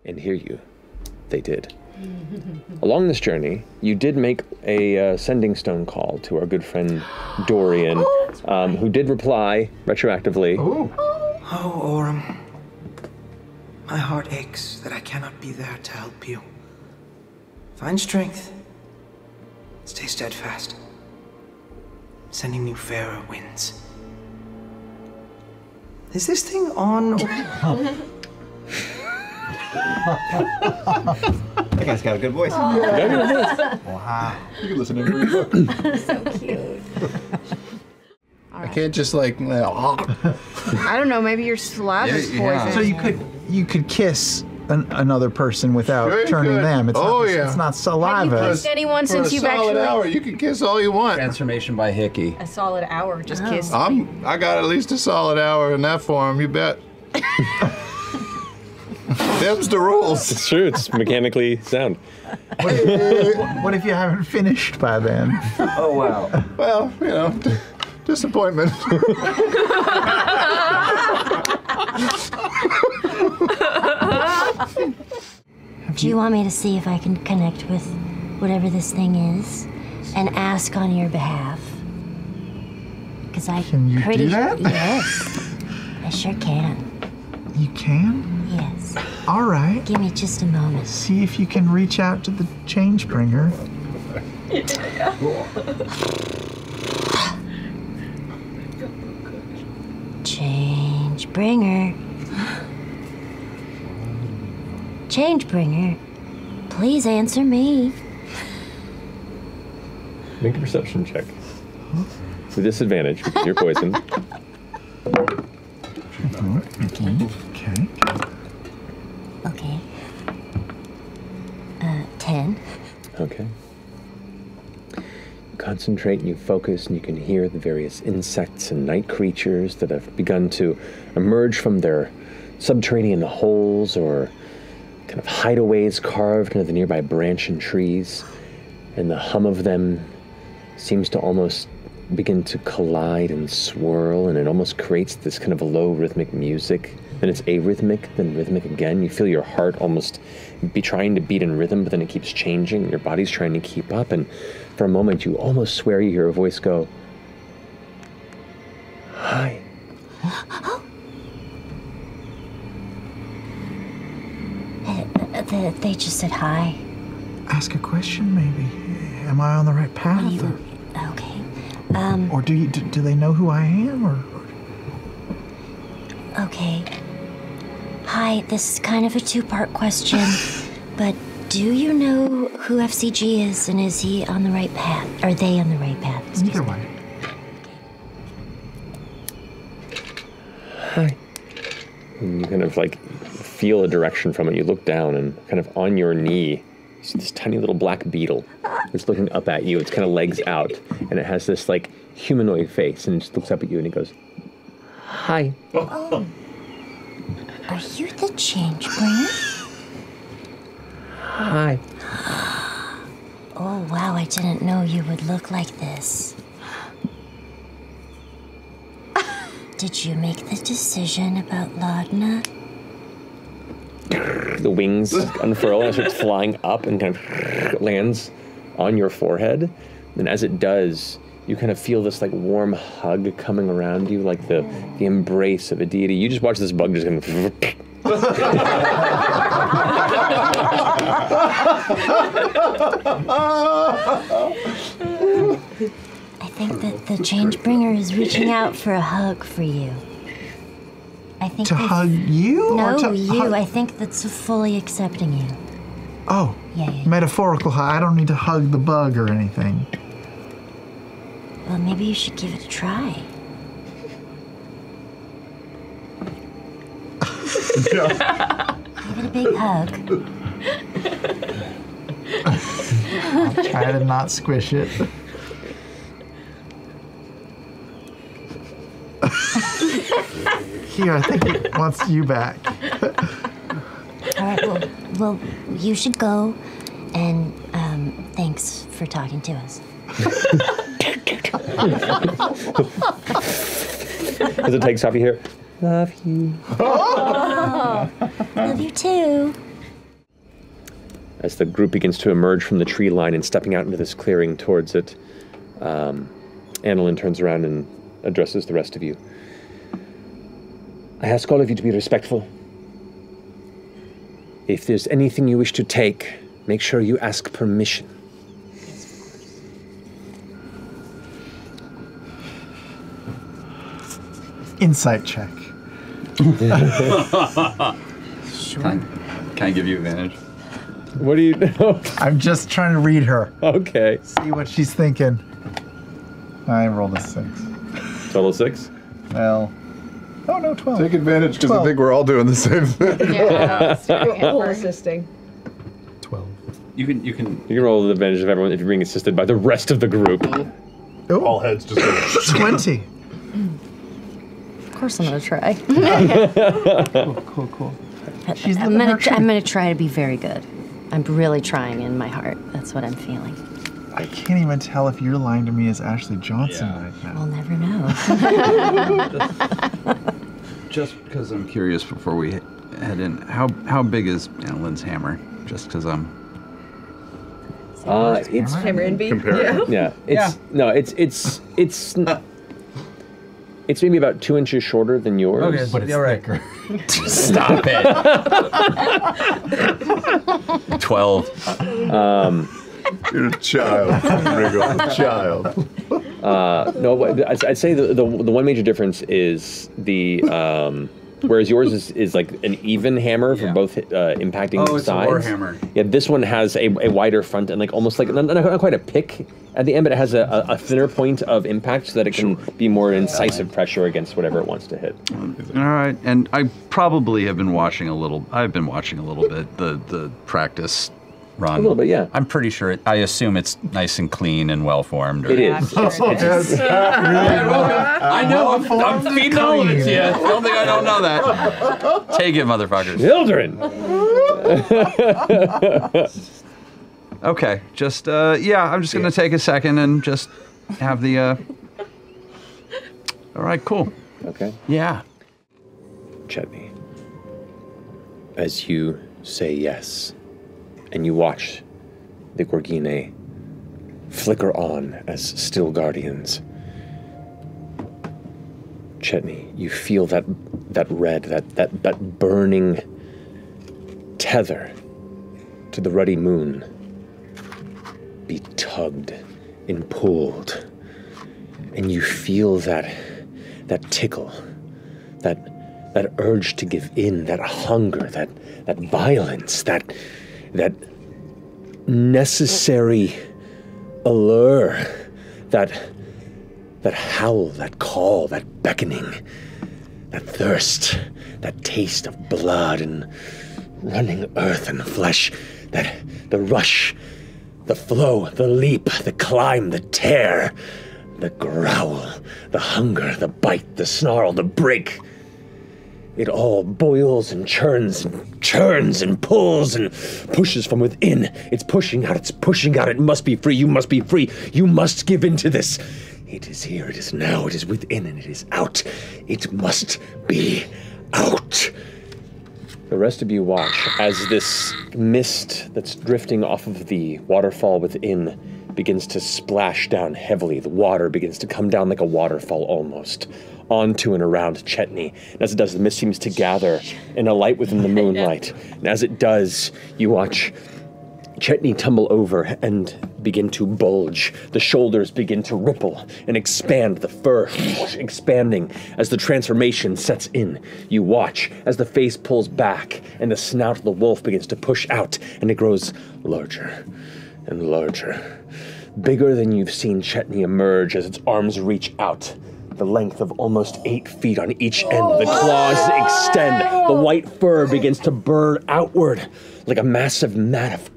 and hear you. They did. Along this journey, you did make a sending stone call to our good friend Dorian, who did reply retroactively. Oh, Orem. My heart aches that I cannot be there to help you. Find strength. Stay steadfast. Sending you fairer winds. Is this thing on? That guy's got a good voice. Wow. You can listen to every book. So cute. I can't just like. I don't know. Maybe your saliva's poison. So you could kiss another person without turning them. It's it's not saliva. Have you kissed anyone since you've actually? For a solid hour, you can kiss all you want. Transformation by Hickey. A solid hour, just kiss. I got at least a solid hour in that form. You bet. Them's the rules. It's true. It's mechanically sound. What if you haven't finished by then? Oh wow. Well, you know, disappointment. Do you want me to see if I can connect with whatever this thing is and ask on your behalf? Because I Can you do that? Yes, I sure can. You can? Yes. All right. Give me just a moment. See if you can reach out to the change bringer. Change bringer. Change bringer. Please answer me. Make a perception check. With disadvantage, because you're poisoned. Okay. Okay. 10. Okay. You concentrate and you focus and you can hear the various insects and night creatures that have begun to emerge from their subterranean holes or kind of hideaways carved into the nearby branch and trees. And the hum of them seems to almost begin to collide and swirl, and it almost creates this kind of low rhythmic music. Then it's arrhythmic, then rhythmic again. You feel your heart almost be trying to beat in rhythm, but then it keeps changing, and your body's trying to keep up, and for a moment you almost swear you hear a voice go, "Hi." They just said hi. Ask a question, maybe. Am I on the right path? Okay. Or do they know who I am? Or Okay. Hi, this is kind of a two-part question, but do you know who FCG is, and is he on the right path? Are they on the right path? Either way. Hi. And you kind of like feel a direction from it. You look down and kind of on your knee, you see this tiny little black beetle that's looking up at you. It's kind of legs out, and it has this like humanoid face, and it just looks up at you and it goes, "Hi." Oh. Are you the change bringer? Hi. Oh, wow, I didn't know you would look like this. Did you make the decision about Laudna? The wings unfurl and it starts flying up and kind of lands on your forehead. And as it does, you kind of feel this like warm hug coming around you, like the embrace of a deity. You just watch this bug just kind of I think that the change bringer is reaching out for a hug for you. I think to hug you? No, or to you. I think that's fully accepting you. Oh, Yeah. metaphorical hug. I don't need to hug the bug or anything. Well, maybe you should give it a try. Give it a big hug. I'll try to not squish it. Here, I think it wants you back. All right, well, you should go, and thanks for talking to us. As it takes off, you hear, "Love you." Oh, love you too. As the group begins to emerge from the tree line and stepping out into this clearing towards it, Annalyn turns around and addresses the rest of you. I ask all of you to be respectful. If there's anything you wish to take, make sure you ask permission. Insight check. Can I give you advantage? What do you know? I'm just trying to read her. Okay. See what she's thinking. I rolled a 6. Total 6? Well, oh no, 12. Take advantage because I think we're all doing the same thing. Yeah, assisting. 12. You can roll the advantage of everyone if you're being assisted by the rest of the group. Oh. All heads just go. 20. Of course I'm gonna try. Cool. I'm gonna try to be very good. I'm really trying in my heart. That's what I'm feeling. I can't even tell if you're lying to me as Ashley Johnson right now. We'll never know. just because I'm curious before we head in, how big is Annalyn's hammer? Just because I'm. It's Hammer and beam. yeah. It's maybe about 2 inches shorter than yours. Okay, but it's all right. Stop it. 12. You're a child, Riggle, a child. No, I'd say the one major difference is the whereas yours is like an even hammer for both impacting sides. A war hammer. Yeah, this one has a wider front and like almost like not quite a pick at the end, but it has a thinner point of impact so that it can be more incisive pressure against whatever it wants to hit. All right, and I probably have been watching a little. I've been watching a little bit the practice run. A little bit, yeah. I'm pretty sure. I assume it's nice and clean and well formed. It is. I know. I'm feeding all of it to you. Don't think I don't know that. Take it, motherfuckers. Children. Okay, just I'm just gonna take a second and just have the. All right, cool. Okay. Yeah. Chetney, as you say yes, and you watch the Gorgine flicker on as still guardians, Chetney, you feel that red, that burning tether to the ruddy moon be tugged and pulled, and you feel that tickle, that urge to give in, that hunger, that violence, that necessary allure, that howl, that call, that beckoning, that thirst, that taste of blood and running earth and flesh, the rush, the flow, the leap, the climb, the tear, the growl, the hunger, the bite, the snarl, the break. It all boils and churns and pulls and pushes from within. It's pushing out, it must be free, you must be free, you must give in to this. It is here, it is now, it is within, and it is out. It must be out. The rest of you watch as this mist that's drifting off of the waterfall within begins to splash down heavily. The water begins to come down like a waterfall almost, onto and around Chetney. And as it does, the mist seems to gather in a light within the moonlight. And as it does, you watch Chetney tumble over and begin to bulge. The shoulders begin to ripple and expand, the fur expanding as the transformation sets in. You watch as the face pulls back and the snout of the wolf begins to push out, and it grows larger and larger. Bigger than you've seen Chetney emerge as its arms reach out, the length of almost 8 feet on each end. The claws extend. The white fur begins to burr outward like a massive mat of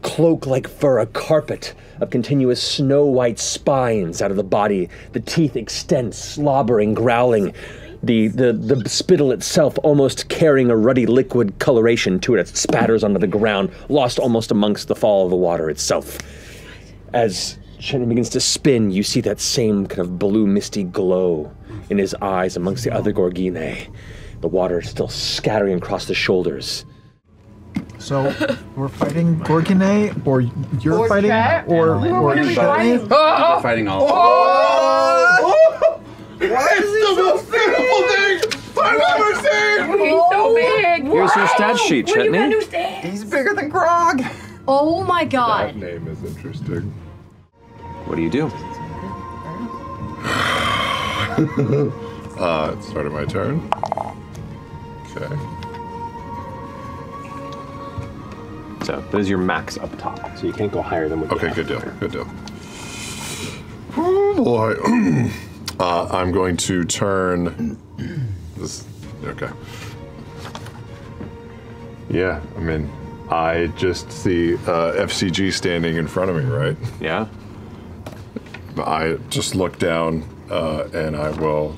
cloak-like fur, a carpet of continuous snow-white spines out of the body. The teeth extend, slobbering, growling. The spittle itself almost carrying a ruddy liquid coloration to it as it spatters onto the ground, lost almost amongst the fall of the water itself. As Chetney begins to spin, you see that same kind of blue misty glow in his eyes amongst the other Gorgine. The water still scattering across the shoulders. So we're fighting Gorgone, or you're fighting, or We're fighting all. Why is the most beautiful thing I've ever seen? He's so big. Here's your stat sheet, Chetney. He's bigger than Grog. Oh my god. That name is interesting. What do you do? Started my turn. Okay. So that is your max up top. So you can't go higher than what you Okay, have. good deal. Good deal. Oh boy. I'm going to turn this. Okay. Yeah, I mean, I just see FCG standing in front of me, right? Yeah. I just look down and I will,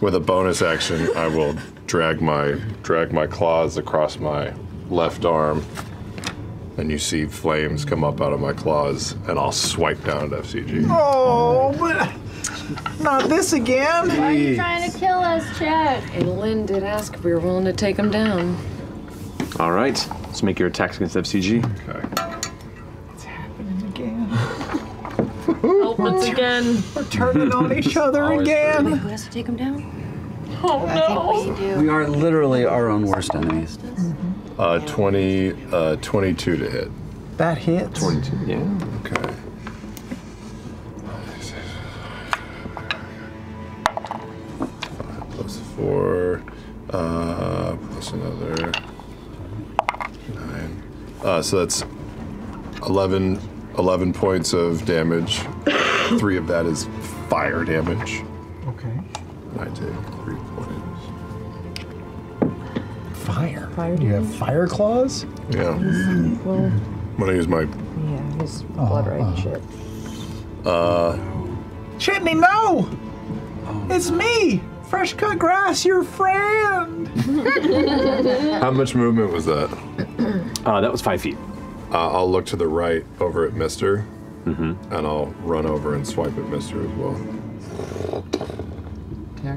with a bonus action, I will drag my claws across my left arm, and you see flames come up out of my claws, and I'll swipe down at FCG. Oh, but not this again. Why are you trying to kill us, Chet? And Lynn did ask if we were willing to take him down. All right. Let's make your attacks against FCG. Okay. It's happening again. Help us again. We're turning on each other again. Who has to take him down? Oh no. We are literally our own worst enemies. 22 to hit. That hits. 22, yeah. Okay. Plus 4, plus another 9. So that's 11 points of damage. 3 of that is fire damage. Okay. I take 3 points. Fire. Do you have fire claws? Yeah. Well, I'm gonna use my. yeah, his blood right and shit. Chetney, no! It's me! Fresh cut grass, your friend! How much movement was that? That was 5 feet. I'll look to the right over at Mister, and I'll run over and swipe at Mister as well.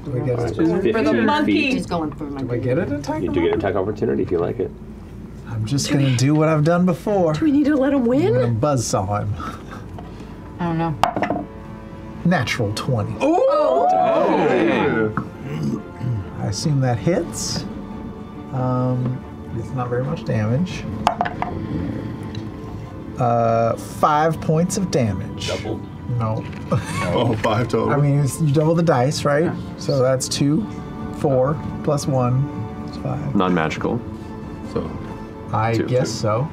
Do I get it? 15 monkey. He's going for my. Do I get an attack? You do get an attack opportunity if you like it. I'm just gonna do what I've done before. Do we need to let him I'm gonna win? buzzsaw him. I don't know. Natural 20. I assume that hits. It's not very much damage. 5 points of damage. Double. No. Oh, 5 total. I mean, you double the dice, right? So that's 2, 4, plus 1 is 5. Non-magical. So, I two, guess two. so.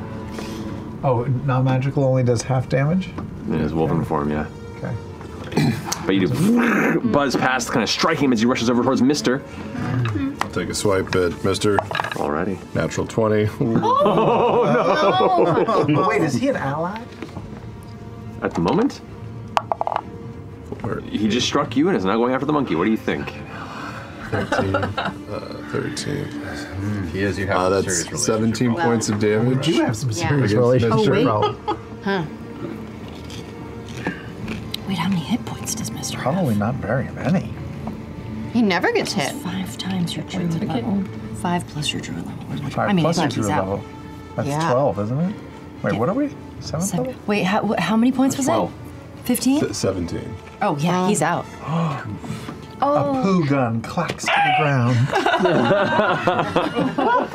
Oh, non-magical only does half damage? In his wolven form, yeah. Okay. But you do buzz past, kind of striking him as he rushes over towards Mister. I'll take a swipe at Mister. Alrighty. Natural 20. Wait, is he an ally? At the moment, Where? he just struck you and is now going after the monkey. What do you think? 13. 13. He is. You have a serious That's relationship 17 problem. points of damage. You have some serious Against relationship Mister. problem. Wait, how many hit points does Mister have? Probably not very many. He never gets hit. 5 times your druid level. 5 plus your druid level. 5 I mean, plus it's your like he's druid out. level. That's Yeah. 12, isn't it? Wait, what are we? 7th level? Wait, how many points was 12. it? 15? 17. Oh, yeah, he's out. A poo gun clacks to the ground.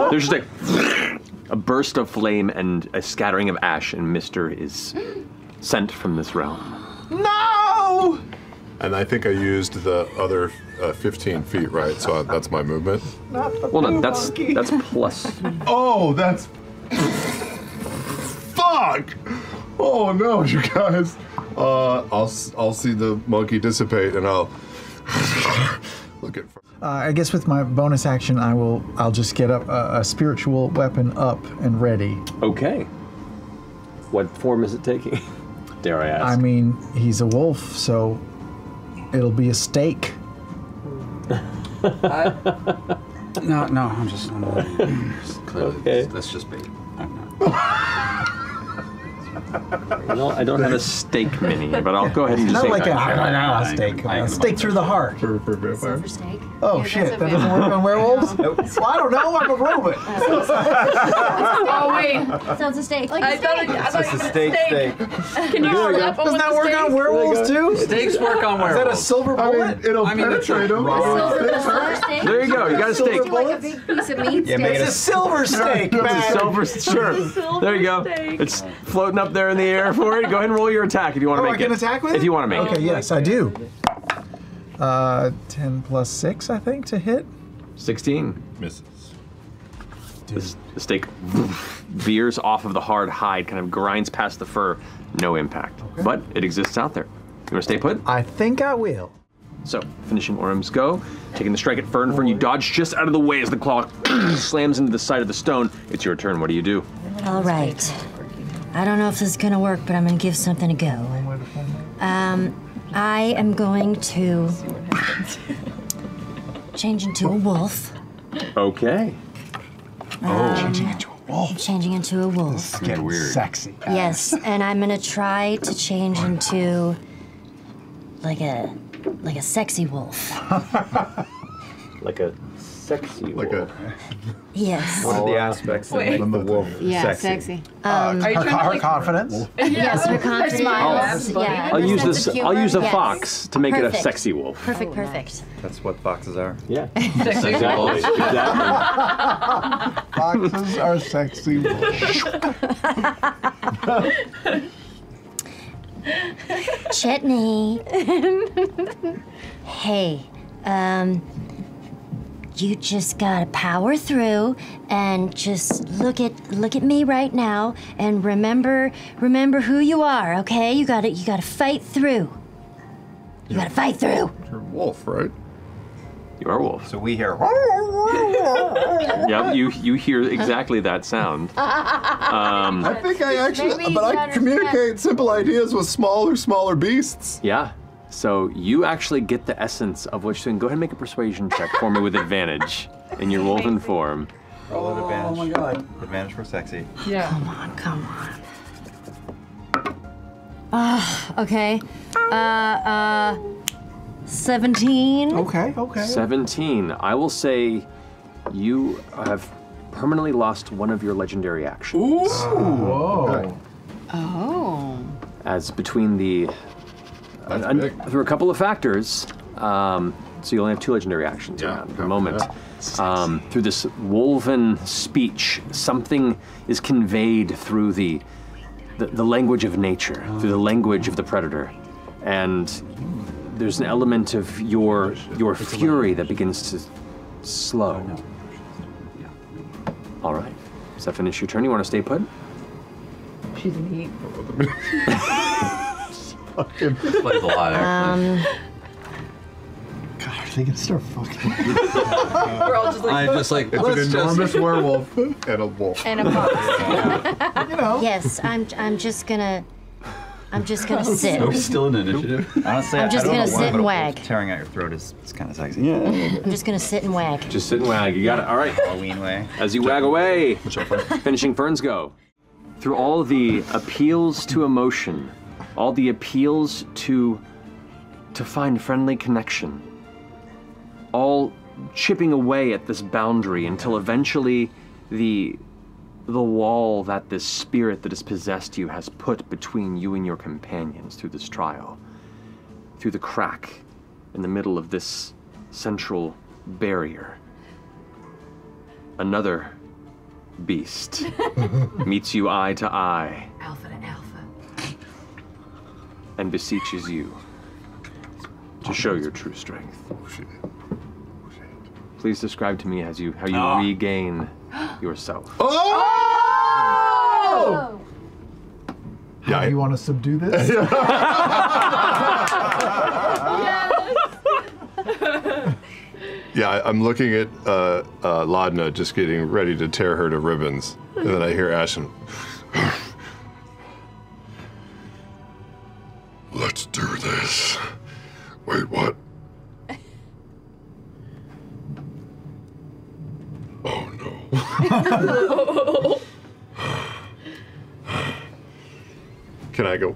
There's just a burst of flame and a scattering of ash, and Mister is sent from this realm. No! And I think I used the other 15 feet, right? So that's my movement. Not the Well, poo no, that's monkey. plus. Oh, that's. Fuck! Oh no, you guys. I'll see the monkey dissipate, and I'll look at. I guess with my bonus action, I'll just get up a spiritual weapon up and ready. Okay. What form is it taking? Dare I ask? I mean, he's a wolf, so it'll be a steak. No, I'm just. Clearly, Okay. that's just bait. I'm not. Well, I don't have a steak mini, but I'll go ahead and just Not say like a steak. A steak through the heart. Silver steak. Oh shit, that doesn't work on werewolves? Nope. Well, I don't know, I'm a robot. Oh wait. So it's a steak. I thought you It's a meant steak. Can you slap them Doesn't with that the work steak? on werewolves too? Steaks work on Is that a werewolves. silver bullet? It'll penetrate them. There you go. You got a steak. Like a big piece of meat Yeah, steak. make it It's a silver steak, man. Silver, sure. There you go. It's floating up there in the air for it. Go ahead and roll your attack if you want to Oh, make I it. can attack with it? If you want to make Okay, it. yes, I do. 10 plus 6, I think, to hit. 16. Misses. The steak veers off of the hard hide, kind of grinds past the fur. No impact. But it exists out there. You want to stay put? I think I will. So, finishing Orm's go, taking the strike at Fearne. Fearne, you dodge just out of the way as the claw slams into the side of the stone. It's your turn. What do you do? All right. I don't know if this is gonna work, but I'm gonna give something a go. I am going to change into a wolf. Okay. Changing into a wolf. Changing into a wolf. Get weird. Sexy. Yes, and I'm gonna try to change into like a sexy wolf. Like a sexy wolf. Yes. What are the aspects that make the wolf Yeah, sexy? sexy. Her confidence. Yes, her confidence. Yeah. I'll use sense this. of I'll use a humor. fox to make it a Perfect. sexy wolf. Perfect, perfect. That's what foxes are. Yeah. Exactly. Exactly. Foxes are sexy wolves. Chetney. Hey, you just gotta power through and just look at me right now and remember who you are, okay? You gotta fight through. You gotta fight through. You're a wolf, right? You are a wolf. So we hear. Yep. You hear exactly that sound. I think I actually, Maybe but you I understand. communicate simple ideas with smaller beasts. Yeah. So you actually get the essence of which thing. Go ahead and make a persuasion check for me with advantage in your wolven form. Roll an advantage. Oh my god. Advantage for sexy. Yeah. Come on. Okay. 17. Okay. 17. I will say you have permanently lost one of your legendary actions. Whoa. Oh. As between the That's big. through a couple of factors, so you only have 2 legendary actions Yeah, around at the yeah, moment. yeah. Through this woven speech, something is conveyed through the language of nature, through the language of the predator, and there's an element of your fury that begins to slow. All right. Does that finish your turn? You want to stay put? She's neat. Plays a lot, actually. God, are they gonna start fucking? We're all just like, I just like, It's let's an just. enormous werewolf and a wolf. and a fox. You know. Yes, I'm just gonna sit. Are we still in initiative? Honestly, I'm just I don't gonna know why, sit and but a wolf wag. Tearing out your throat is kind of sexy. Yeah. I'm just gonna sit and wag. Just sit and wag. You got it. All right. Halloween way. As you wag away, finishing Fearne's go. Through all the appeals to emotion, all the appeals to find friendly connection, all chipping away at this boundary until eventually the wall that this spirit that has possessed you has put between you and your companions through this trial, through the crack in the middle of this central barrier, another beast meets you eye to eye Alpha to alpha. and beseeches you to show your true strength. Please describe to me how you regain yourself. Oh! How do you want to subdue this? Yeah, I'm looking at Laudna just getting ready to tear her to ribbons. And then I hear Ashen. Let's do this. Wait, what? Oh no. can I go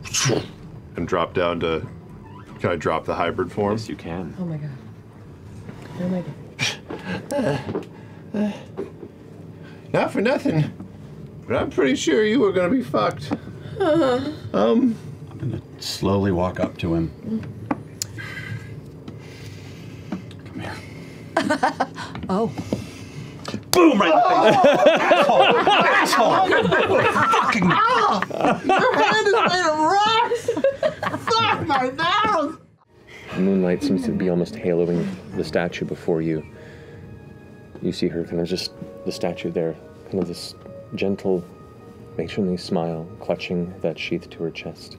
and drop down to? Can I drop the hybrid form? Yes, you can. Oh my god. Oh my god. Not for nothing, but I'm pretty sure you were gonna be fucked. I'm gonna slowly walk up to him. Come here. Oh. Boom! Right in the face. Asshole! Fucking. Your hand is made of rocks! Fuck my mouth! Moonlight seems to be almost haloing the statue before you. You see her kind of just, the statue there, kind of this gentle, matronly smile, clutching that sheath to her chest.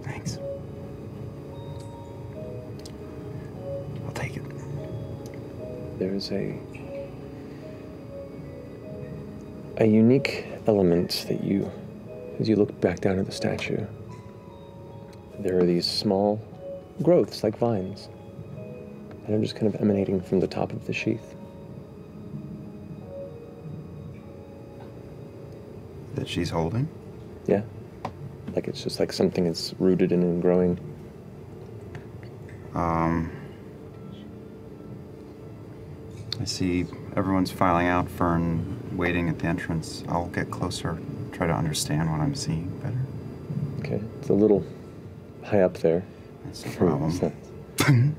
Thanks. I'll take it. There's a unique element that you, as you look back down at the statue, there are these small growths like vines that are just kind of emanating from the top of the sheath. That she's holding? Yeah. Like it's just like something is rooted in and growing. I see everyone's filing out, Fearne waiting at the entrance. I'll get closer, try to understand what I'm seeing better. Okay, it's a little high up there. That's the problem. Kind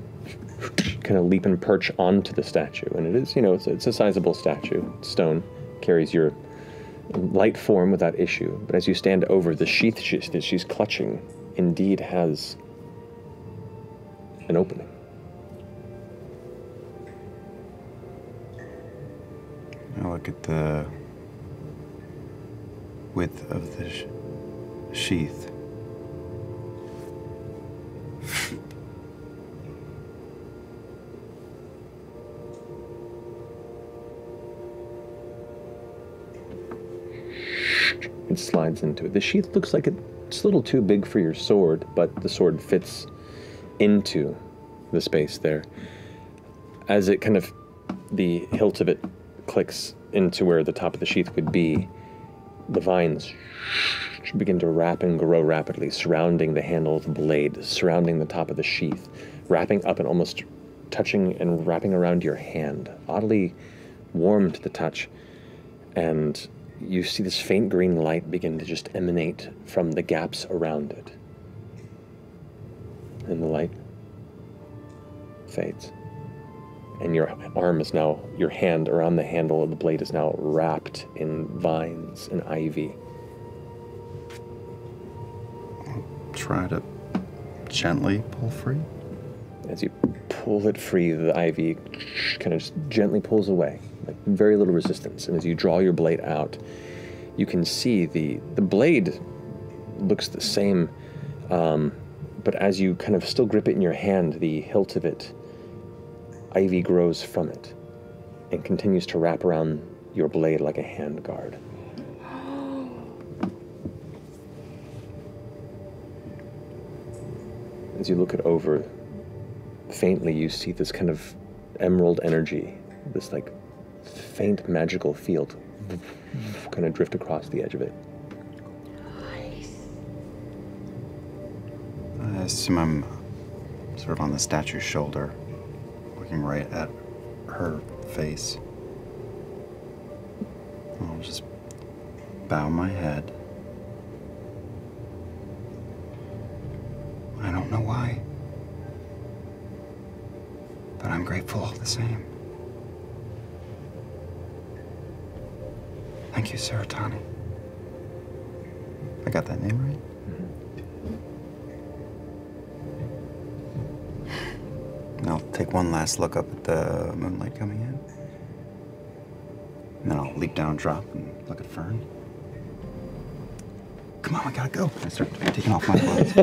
of leap and perch onto the statue, and it is, you know, it's a sizable statue. Stone carries your light form without issue, but as you stand over, the sheath that she's clutching indeed has an opening. I look at the width of the sheath. It slides into it. The sheath looks like it's a little too big for your sword, but the sword fits into the space there. As it kind of, the hilt of it clicks into where the top of the sheath would be, the vines begin to wrap and grow rapidly, surrounding the handle of the blade, surrounding the top of the sheath, wrapping up and almost touching and wrapping around your hand, oddly warm to the touch. And you see this faint green light begin to just emanate from the gaps around it. And the light fades. And your arm is now, your hand around the handle of the blade is now wrapped in vines and ivy. I'll try to gently pull free. As you pull it free, the ivy kind of just gently pulls away, like very little resistance. And as you draw your blade out, you can see the blade looks the same, but as you kind of still grip it in your hand, the hilt of it, ivy grows from it and continues to wrap around your blade like a hand guard. As you look it over, faintly you see this kind of emerald energy, this like faint magical field kind of drift across the edge of it. I assume I'm sort of on the statue's shoulder, looking right at her face. I'll just bow my head. I don't know why, but I'm grateful all the same. Thank you, Saratani. I got that name right? And I'll take one last look up at the moonlight coming in. And then I'll leap down, drop, and look at Fearne. Come on, I gotta go. I start taking off my clothes.